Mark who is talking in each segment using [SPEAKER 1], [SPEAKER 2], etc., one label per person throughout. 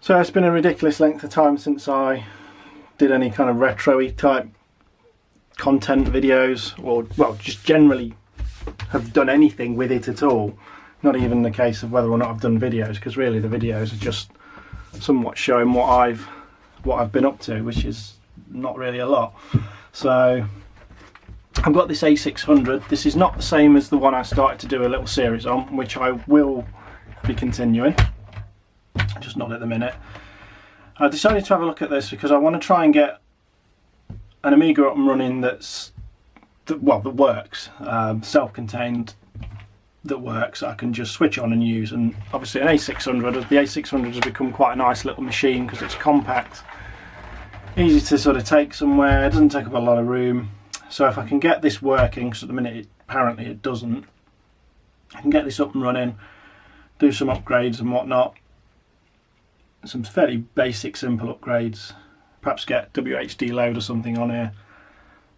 [SPEAKER 1] So it's been a ridiculous length of time since I did any kind of retro-y type content videos, or well, just generally have done anything with it at all. Not even the case of whether or not I've done videos, because really the videos are just somewhat showing what I've been up to, which is not really a lot. So I've got this A600. This is not the same as the one I started to do a little series on, which I will be continuing, just not at the minute. I decided to have a look at this because I want to try and get an Amiga up and running that works, self-contained, that works, I can just switch on and use. And obviously an A600, the A600 has become quite a nice little machine because it's compact, easy to sort of take somewhere, it doesn't take up a lot of room. So if I can get this working, because at the minute apparently it doesn't, I can get this up and running, do some upgrades and whatnot, some fairly basic simple upgrades, perhaps get WHD load or something on here,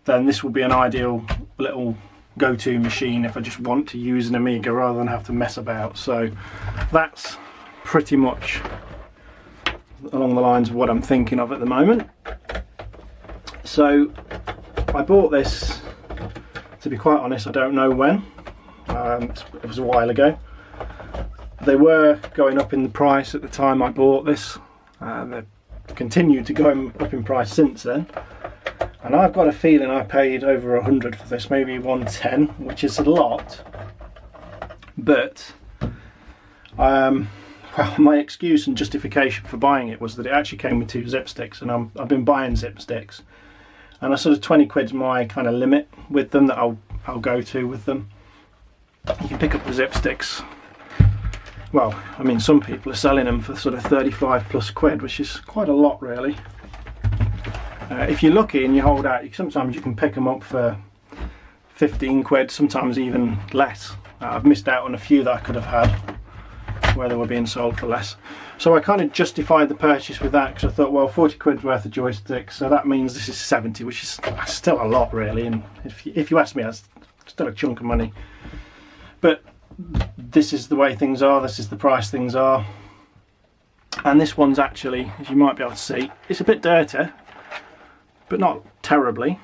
[SPEAKER 1] then this will be an ideal little go-to machine if I just want to use an Amiga rather than have to mess about. So that's pretty much along the lines of what I'm thinking of at the moment. So I bought this, to be quite honest, I don't know when, it was a while ago. They were going up in the price at the time I bought this, they've continued to go up in price since then, and I've got a feeling I paid over 100 for this, maybe 110, which is a lot. But well, my excuse and justification for buying it was that it actually came with 2 zip sticks, and I've been buying zip sticks, and I sort of 20 quid's my kind of limit with them that I'll go to with them. You can pick up the zip sticks. Well, I mean, some people are selling them for sort of 35 plus quid, which is quite a lot really. If you're lucky and you hold out, sometimes you can pick them up for 15 quid, sometimes even less. I've missed out on a few that I could have had where they were being sold for less. So I kind of justified the purchase with that, because I thought, well, 40 quid's worth of joysticks, so that means this is 70, which is still a lot really, and if you ask me, that's still a chunk of money. But this is the way things are, this is the price things are. And this one's actually, as you might be able to see, it's a bit dirty, but not terribly,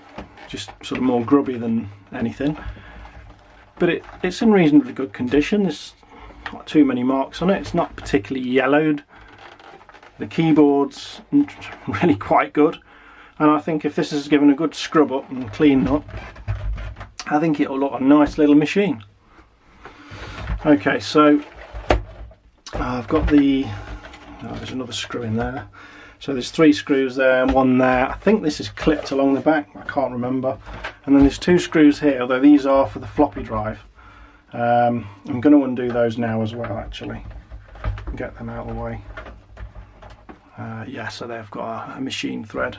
[SPEAKER 1] just sort of more grubby than anything. But it's in reasonably good condition, there's not too many marks on it, it's not particularly yellowed. The keyboard's really quite good, and I think if this is given a good scrub up and clean up, I think it'll look a nice little machine. Okay, so I've got there's another screw in there. So there's 3 screws there and 1 there. I think this is clipped along the back, I can't remember. And then there's 2 screws here, although these are for the floppy drive. I'm going to undo those now as well, actually, and get them out of the way. Yeah, so they've got a machine thread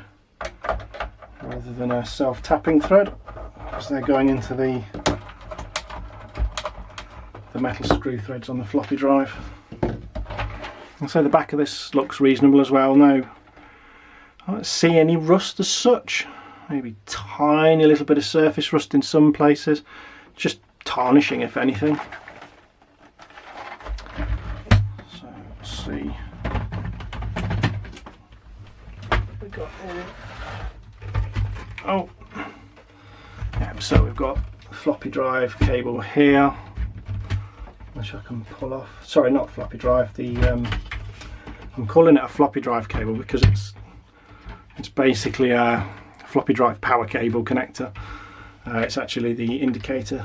[SPEAKER 1] rather than a self-tapping thread, because they're going into the metal screw threads on the floppy drive. And so the back of this looks reasonable as well. No, I don't see any rust as such. Maybe tiny little bit of surface rust in some places, just tarnishing if anything. So let's see. We got here. Oh, yeah. So we've got the floppy drive cable here, which I can pull off. Sorry, not floppy drive. I'm calling it a floppy drive cable because it's basically a floppy drive power cable connector. It's actually the indicator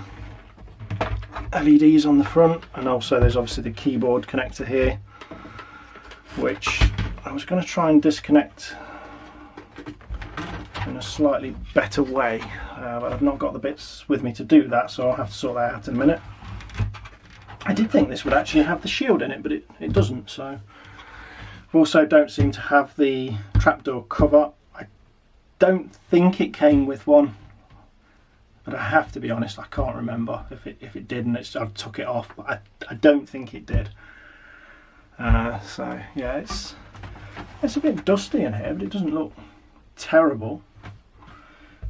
[SPEAKER 1] LEDs on the front, and also there's obviously the keyboard connector here, which I was going to try and disconnect in a slightly better way, but I've not got the bits with me to do that, so I'll have to sort that out in a minute. I did think this would actually have the shield in it, but it doesn't. So we also don't seem to have the trapdoor cover. I don't think it came with one, but I have to be honest, I can't remember if it did, and I took it off, but I don't think it did. So yeah, it's a bit dusty in here, but it doesn't look terrible.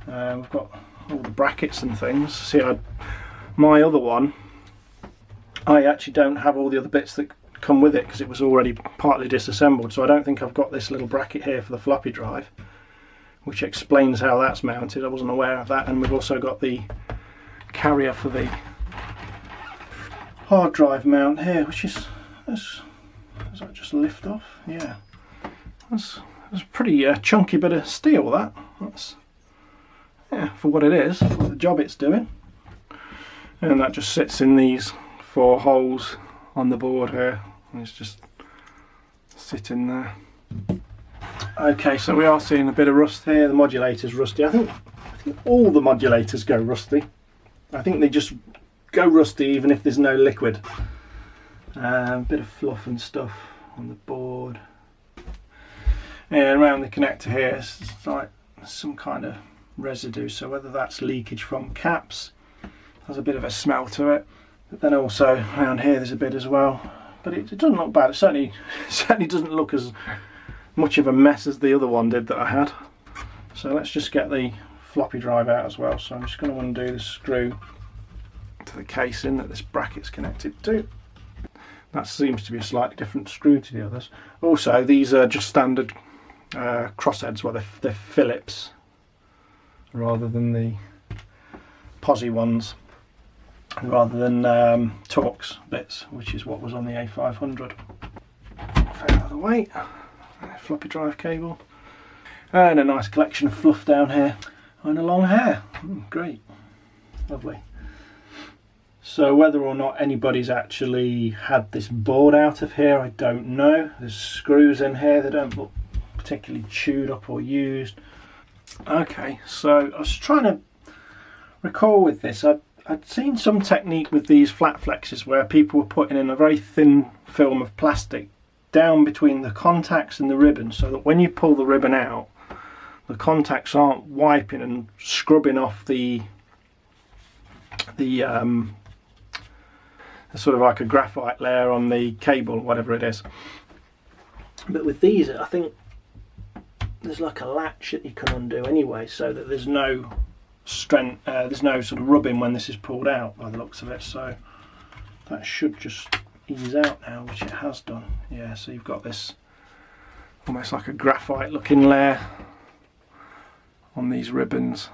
[SPEAKER 1] We've got all the brackets and things. See, my other one, I actually don't have all the other bits that come with it because it was already partly disassembled, so I don't think I've got this little bracket here for the floppy drive, which explains how that's mounted. I wasn't aware of that. And we've also got the carrier for the hard drive mount here, which is, does that just lift off? Yeah, that's a pretty chunky bit of steel. That's, yeah, for what it is, for the job it's doing. And that just sits in these 4 holes on the board here, and it's just sitting there. Okay, so we are seeing a bit of rust here. The modulator's rusty. I think all the modulators go rusty. I think they just go rusty even if there's no liquid. A bit of fluff and stuff on the board. And around the connector here, it's like some kind of residue. So whether that's leakage from caps, has a bit of a smell to it. But then also around here there's a bit as well. But it doesn't look bad. It certainly doesn't look as much of a mess as the other one did that I had. So let's just get the floppy drive out as well. So I'm just going to undo the screw to the casing that this bracket's connected to. That seems to be a slightly different screw to the others. Also, these are just standard crossheads. Well, they're Phillips rather than the Posi ones, rather than Torx bits, which is what was on the A500. Out of the way. Floppy drive cable, and a nice collection of fluff down here, and a long hair. Great, lovely. So whether or not anybody's actually had this board out of here, I don't know. There's screws in here, they don't look particularly chewed up or used. Okay, so I was trying to recall with this. I'd seen some technique with these flat flexes where people were putting in a very thin film of plastic down between the contacts and the ribbon, so that when you pull the ribbon out, the contacts aren't wiping and scrubbing off the sort of like a graphite layer on the cable, whatever it is. But with these, I think there's like a latch that you can undo anyway, so that there's no strength, there's no sort of rubbing when this is pulled out by the looks of it. So that should just ease out now, which it has done. Yeah, so you've got this almost like a graphite looking layer on these ribbons.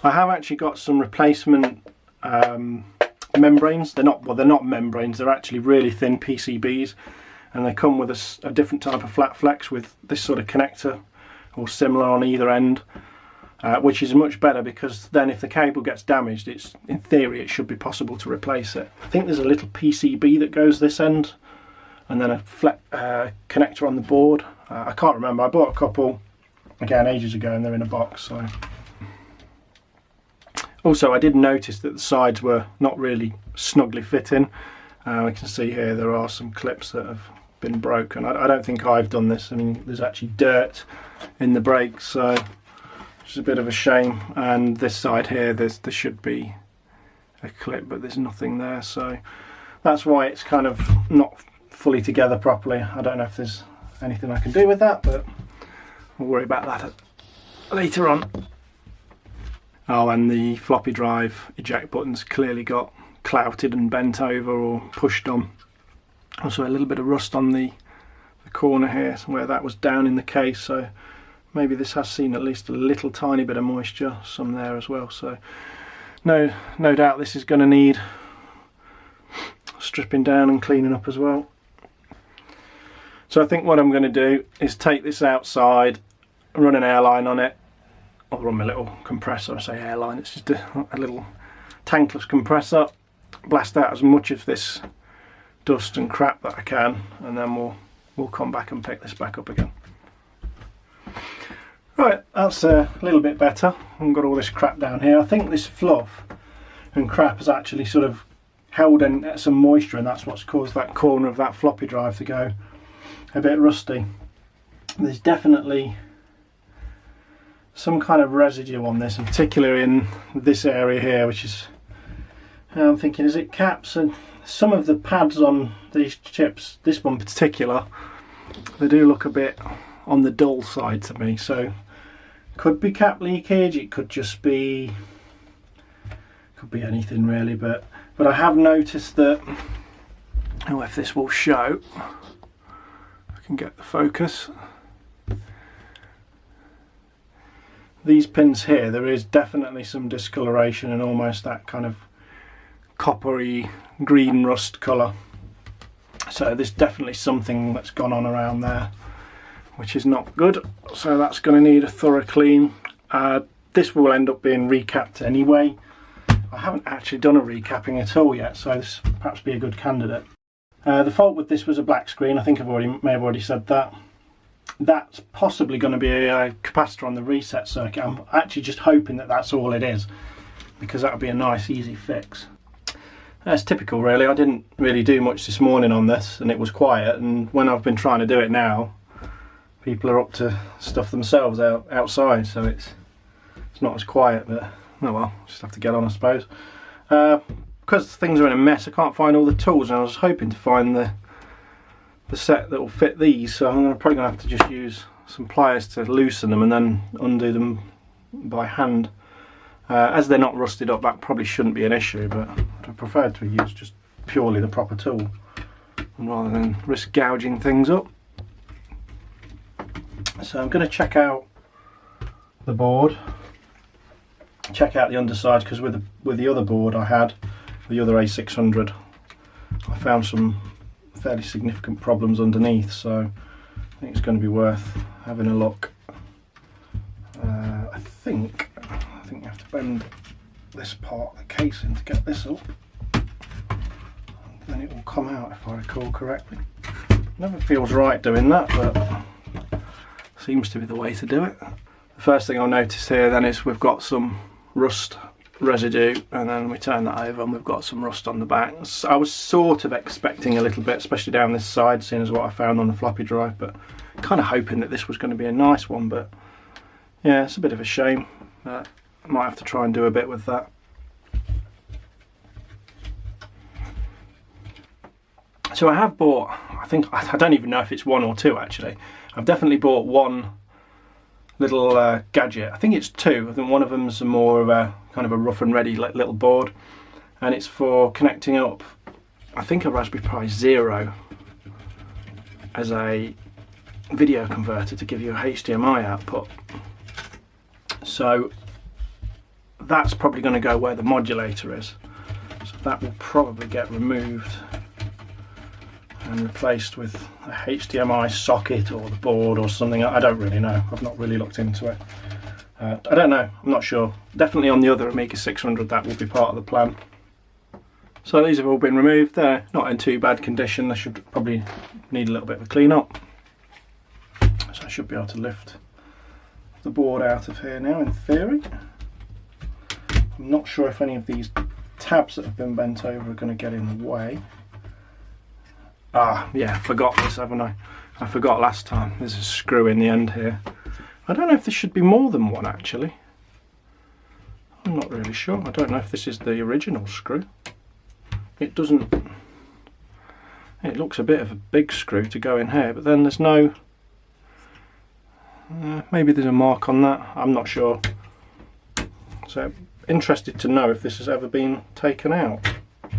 [SPEAKER 1] I have actually got some replacement membranes. They're not membranes, they're actually really thin PCBs, and they come with a different type of flat flex with this sort of connector or similar on either end, which is much better, because then if the cable gets damaged, it's, in theory, it should be possible to replace it. I think there's a little PCB that goes this end, and then a connector on the board. I can't remember. I bought a couple again ages ago, and they're in a box. So also, I did notice that the sides were not really snugly fitting. We can see here there are some clips that have been broken. I don't think I've done this. I mean, there's actually dirt in the brakes, so it's a bit of a shame. And this side here, there should be a clip, but there's nothing there, so that's why it's kind of not fully together properly. I don't know if there's anything I can do with that, but we'll worry about that later on. Oh, and the floppy drive eject button's clearly got clouted and bent over or pushed on. Also a little bit of rust on the corner here where that was down in the case, so maybe this has seen at least a little tiny bit of moisture, some there as well. So no doubt this is going to need stripping down and cleaning up as well. So I think what I'm going to do is take this outside, run an airline on it. I'll run my little compressor. I say airline, it's just a little tankless compressor. Blast out as much of this dust and crap that I can, and then we'll come back and pick this back up again. Right, that's a little bit better. I've got all this crap down here. I think this fluff and crap has actually sort of held in some moisture, and that's what's caused that corner of that floppy drive to go a bit rusty. There's definitely some kind of residue on this, in particular in this area here, which is, I'm thinking, is it caps? And some of the pads on these chips, this one in particular, they do look a bit on the dull side to me. So could be cap leakage, it could just be, could be anything really, but I have noticed that Oh, if this will show, I can get the focus. These pins here, there is definitely some discoloration and almost that kind of coppery green rust colour. So there's definitely something that's gone on around there, which is not good. So that's going to need a thorough clean. This will end up being recapped anyway. I haven't actually done a recapping at all yet, so this will perhaps be a good candidate. The fault with this was a black screen. I think I may have already said that. That's possibly going to be a capacitor on the reset circuit. I'm actually just hoping that that's all it is, because that would be a nice easy fix. That's typical really. I didn't really do much this morning on this and it was quiet, and when I've been trying to do it now, people are up to stuff themselves outside, so it's not as quiet, but oh well, just have to get on I suppose. Because things are in a mess, I can't find all the tools, and I was hoping to find the set that will fit these, so I'm probably going to have to just use some pliers to loosen them and then undo them by hand. As they're not rusted up, that probably shouldn't be an issue, but I prefer to use just purely the proper tool rather than risk gouging things up. So I'm going to check out the board, check out the underside, because with the other board I had, the other A600, I found some fairly significant problems underneath, so I think it's going to be worth having a look. I think you have to bend this part of the casing to get this up, and then it will come out if I recall correctly. Never feels right doing that, but seems to be the way to do it. The first thing I'll notice here then is we've got some rust residue, and then we turn that over and we've got some rust on the back. I was sort of expecting a little bit, especially down this side, seeing as what I found on the floppy drive, but kind of hoping that this was going to be a nice one, but yeah, it's a bit of a shame. I might have to try and do a bit with that. So I have bought, I don't even know if it's one or two actually. I've definitely bought one little gadget. I think it's two. I think one of them's more of a kind of a rough and ready little board, and it's for connecting up, I think, a Raspberry Pi Zero as a video converter to give you a HDMI output. So that's probably going to go where the modulator is, so that will probably get removed and replaced with a HDMI socket or the board or something. I don't really know, I've not really looked into it. I don't know, I'm not sure. Definitely on the other Amiga 600 that will be part of the plan. So these have all been removed. They're not in too bad condition. They should probably need a little bit of a clean up. So I should be able to lift the board out of here now in theory. I'm not sure if any of these tabs that have been bent over are going to get in the way. Ah, yeah, forgot this, haven't I? I forgot last time. There's a screw in the end here. I don't know if there should be more than one actually. I'm not really sure. I don't know if this is the original screw. It doesn't... It looks a bit of a big screw to go in here, but then there's no... maybe there's a mark on that. I'm not sure. So, interested to know if this has ever been taken out. I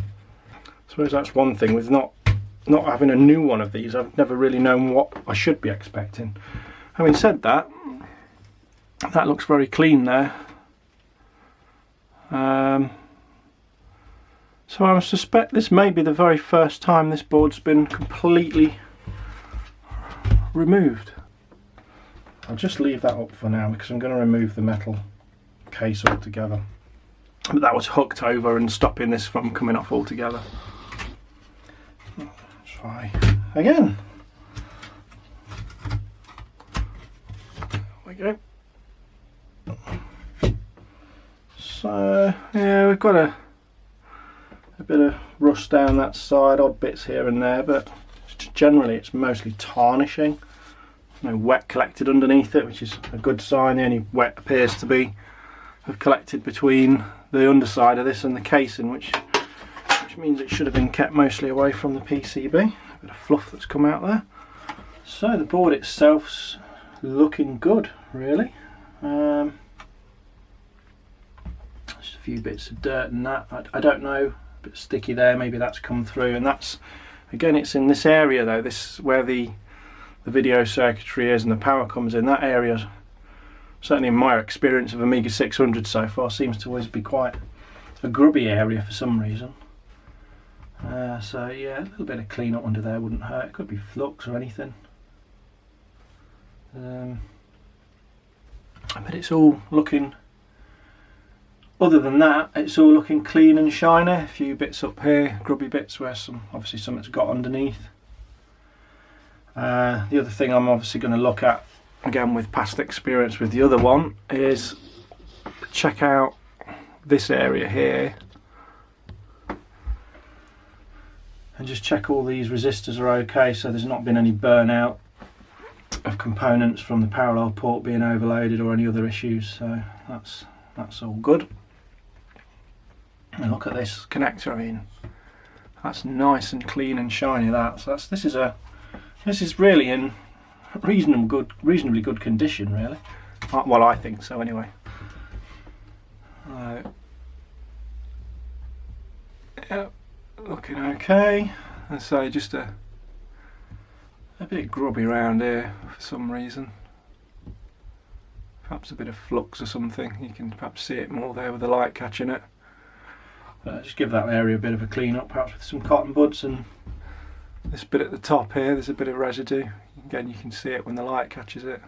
[SPEAKER 1] suppose that's one thing with not having a new one of these. I've never really known what I should be expecting. Having said that, that looks very clean there. So I suspect this may be the very first time this board's been completely removed. I'll just leave that up for now because I'm going to remove the metal case altogether. But that was hooked over and stopping this from coming off altogether. Try again. There we go. So yeah, we've got a bit of rust down that side, odd bits here and there, but generally it's mostly tarnishing. No wet collected underneath it, which is a good sign. The only wet appears to be have collected between the underside of this and the casing, which means it should have been kept mostly away from the PCB. A bit of fluff that's come out there. So the board itself's looking good, really. Just a few bits of dirt and that. I don't know, a bit sticky there, maybe that's come through, and that's Again, it's in this area though, this where the video circuitry is and the power comes in. That area, certainly in my experience of Amiga 600 so far, seems to always be quite a grubby area for some reason. So yeah, a little bit of clean up under there wouldn't hurt. It could be flux or anything. But it's all looking, other than that, it's all looking clean and shiny. A few bits up here, grubby bits where obviously something's got underneath. The other thing I'm obviously going to look at, again with past experience with the other one, is check out this area here and just check all these resistors are okay, so there's not been any burnout of components from the parallel port being overloaded or any other issues. So that's all good. And look at this connector. I mean, that's nice and clean and shiny. So this is really in reasonably good condition, really. Well, I think so anyway. Yeah, looking okay. And so just a bit grubby around here for some reason. Perhaps a bit of flux or something. You can perhaps see it more there with the light catching it. Just give that area a bit of a clean up, perhaps with some cotton buds, and this bit at the top here, there's a bit of residue. Again, you can see it when the light catches it.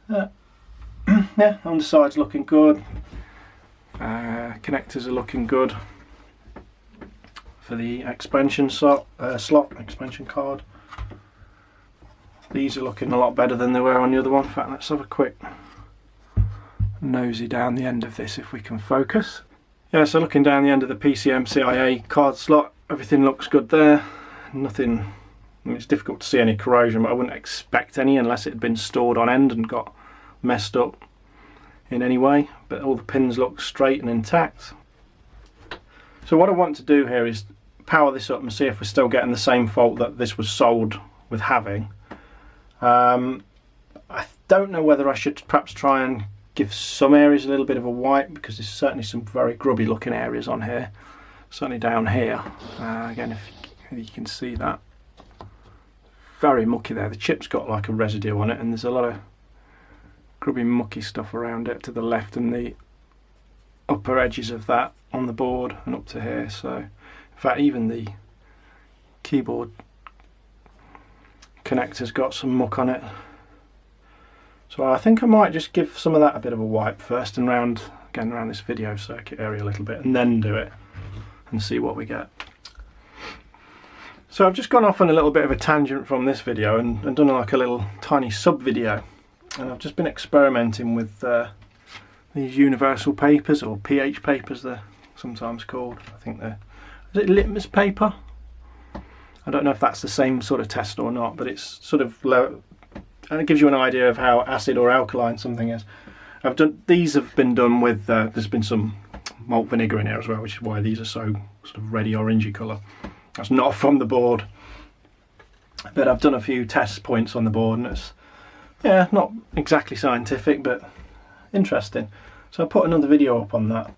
[SPEAKER 1] Yeah, underside's looking good. Connectors are looking good for the expansion slot, expansion card. These are looking a lot better than they were on the other one. In fact, let's have a quick nosy down the end of this if we can focus. Yeah, so looking down the end of the PCM CIA card slot, everything looks good there. Nothing, I mean, it's difficult to see any corrosion, but I wouldn't expect any unless it had been stored on end and got messed up in any way. But all the pins look straight and intact. So what I want to do here is power this up and see if we're still getting the same fault that this was sold with having. I don't know whether I should perhaps try and give some areas a little bit of a wipe, because there's certainly some very grubby looking areas on here, certainly down here. Again, if you can see that, very mucky there. The chip's got like a residue on it, and there's a lot of grubby mucky stuff around it to the left and the upper edges of that on the board and up to here. So in fact, even the keyboard connector's got some muck on it. So I think I might just give some of that a bit of a wipe first, and around this video circuit area a little bit, and then do it and see what we get. So I've just gone off on a little bit of a tangent from this video and done like a little tiny sub video, and I've just been experimenting with these universal papers, or pH papers they're sometimes called. I think is it litmus paper? I don't know if that's the same sort of test or not, but it's sort of low, and it gives you an idea of how acid or alkaline something is. These have been done with, there's been some malt vinegar in here as well, which is why these are so sort of reddy orangey colour. That's not from the board, but I've done a few test points on the board, and it's, yeah, not exactly scientific, but interesting. So I put another video up on that.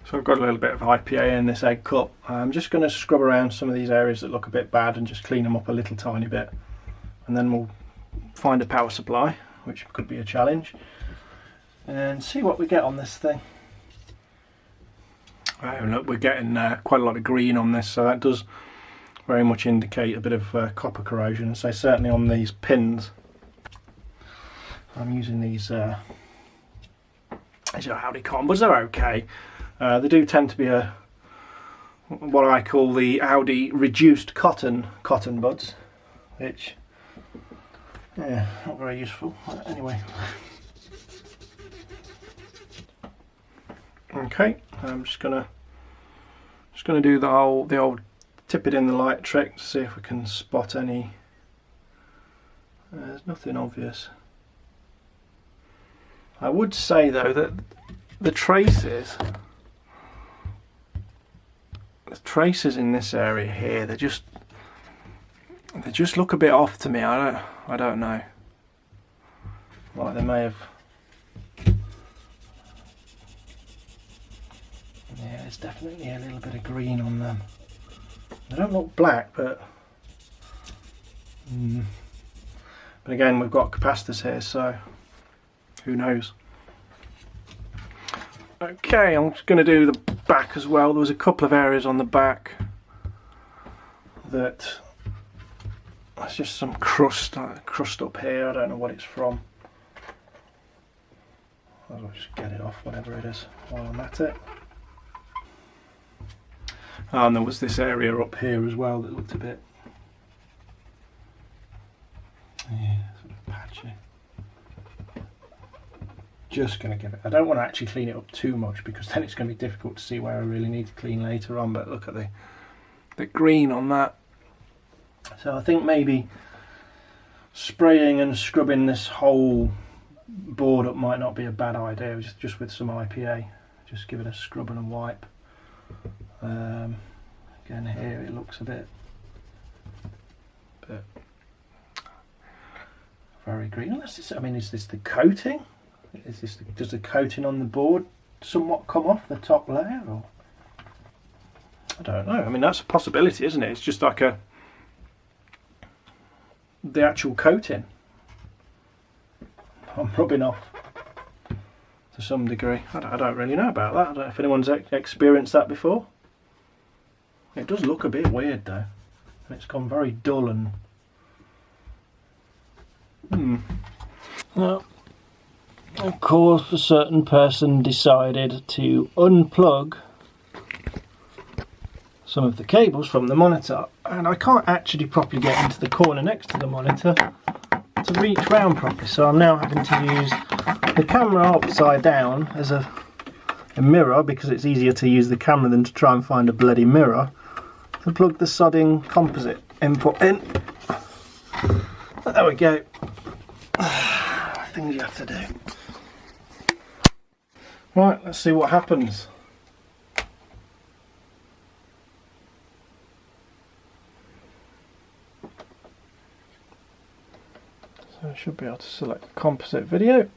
[SPEAKER 1] So I've got a little bit of IPA in this egg cup. I'm just going to scrub around some of these areas that look a bit bad and just clean them up a little tiny bit. And then we'll find a power supply, which could be a challenge, and see what we get on this thing. Look, we're getting quite a lot of green on this, so that does very much indicate a bit of copper corrosion. So certainly on these pins, I'm using these Audi cotton buds. They're okay. They do tend to be what I call the Audi reduced cotton buds, which, yeah, not very useful. Anyway, okay, I'm just gonna do the old tip it in the light trick to see if we can spot any. There's nothing obvious. I would say though that the traces in this area here, they just look a bit off to me. I don't know. Like they may have. Yeah, there's definitely a little bit of green on them. They don't look black, but again, we've got capacitors here, so who knows. Okay, I'm just going to do the back as well. There was a couple of areas on the back that there's just some crust up here. I don't know what it's from. I'll just get it off, whatever it is, while I'm at it. And there was this area up here as well that looked a bit, yeah, sort of patchy. Just going to give it, I don't want to actually clean it up too much because then it's going to be difficult to see where I really need to clean later on, but look at the green on that. So I think maybe spraying and scrubbing this whole board up might not be a bad idea, just with some IPA. Just give it a scrub and a wipe. Again, here it looks a bit very green. Unless it's, I mean, is this the coating? Does the coating on the board somewhat come off the top layer, or I don't know. I mean, that's a possibility, isn't it? It's just like the actual coating I'm rubbing off to some degree. I don't really know about that. I don't know if anyone's experienced that before. It does look a bit weird though, and it's gone very dull and Well, of course, a certain person decided to unplug some of the cables from the monitor, and I can't actually properly get into the corner next to the monitor to reach round properly, so I'm now having to use the camera upside down as a mirror, because it's easier to use the camera than to try and find a bloody mirror, to plug the sodding composite input in. There we go. Things you have to do. Right, let's see what happens. So I should be able to select composite video.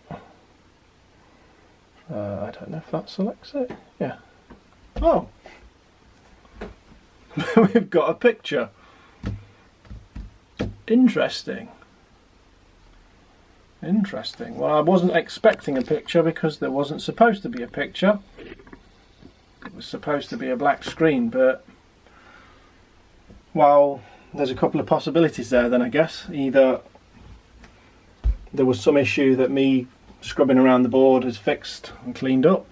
[SPEAKER 1] I don't know if that selects it. Yeah. Oh! We've got a picture. Interesting. Interesting. Well, I wasn't expecting a picture because there wasn't supposed to be a picture. It was supposed to be a black screen, but well, there's a couple of possibilities there then, I guess. Either there was some issue that me scrubbing around the board has fixed and cleaned up.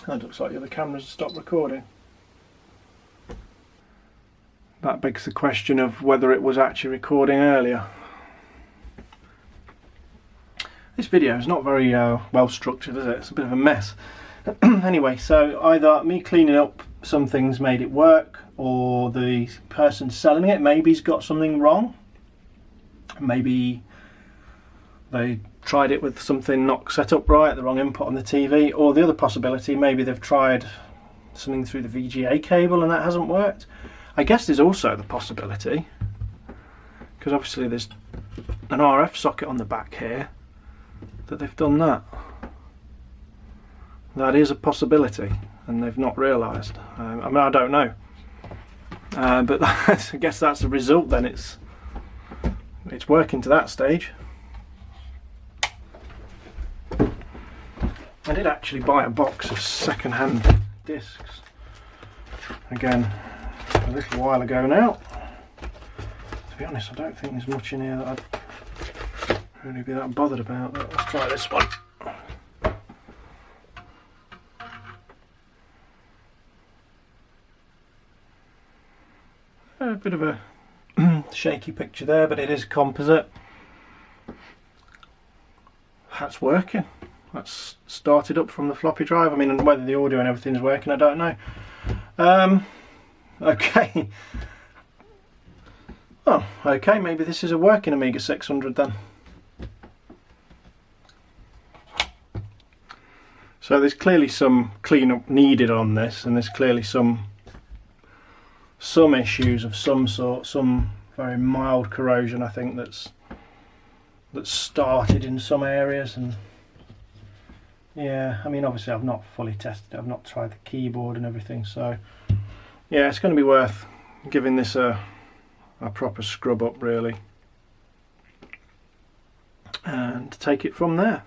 [SPEAKER 1] That looks like the other camera's stopped recording. That begs the question of whether it was actually recording earlier. This video is not very well structured, is it? It's a bit of a mess. Anyway, so either me cleaning up some things made it work, or the person selling it maybe's got something wrong. Maybe they tried it with something not set up right, the wrong input on the TV, or the other possibility, maybe they've tried something through the VGA cable and that hasn't worked. I guess there's also the possibility, because obviously there's an RF socket on the back here, that they've done that. That is a possibility, and they've not realised. I mean, I don't know, but I guess that's the result. Then it's working to that stage. I did actually buy a box of second-hand discs. Again, a little while ago now. To be honest, I don't think there's much in here that I'd really be that bothered about. Let's try this one. A bit of a shaky picture there, but it is composite. That's working. That's started up from the floppy drive. I mean, whether the audio and everything's working, I don't know. Okay. Oh, okay, maybe this is a working Amiga 600 then. So there's clearly some cleanup needed on this, and there's clearly some issues of some sort, some very mild corrosion, I think, that's started in some areas, and yeah, I mean obviously I've not fully tested it, I've not tried the keyboard and everything, so yeah, it's going to be worth giving this a proper scrub up really, and take it from there.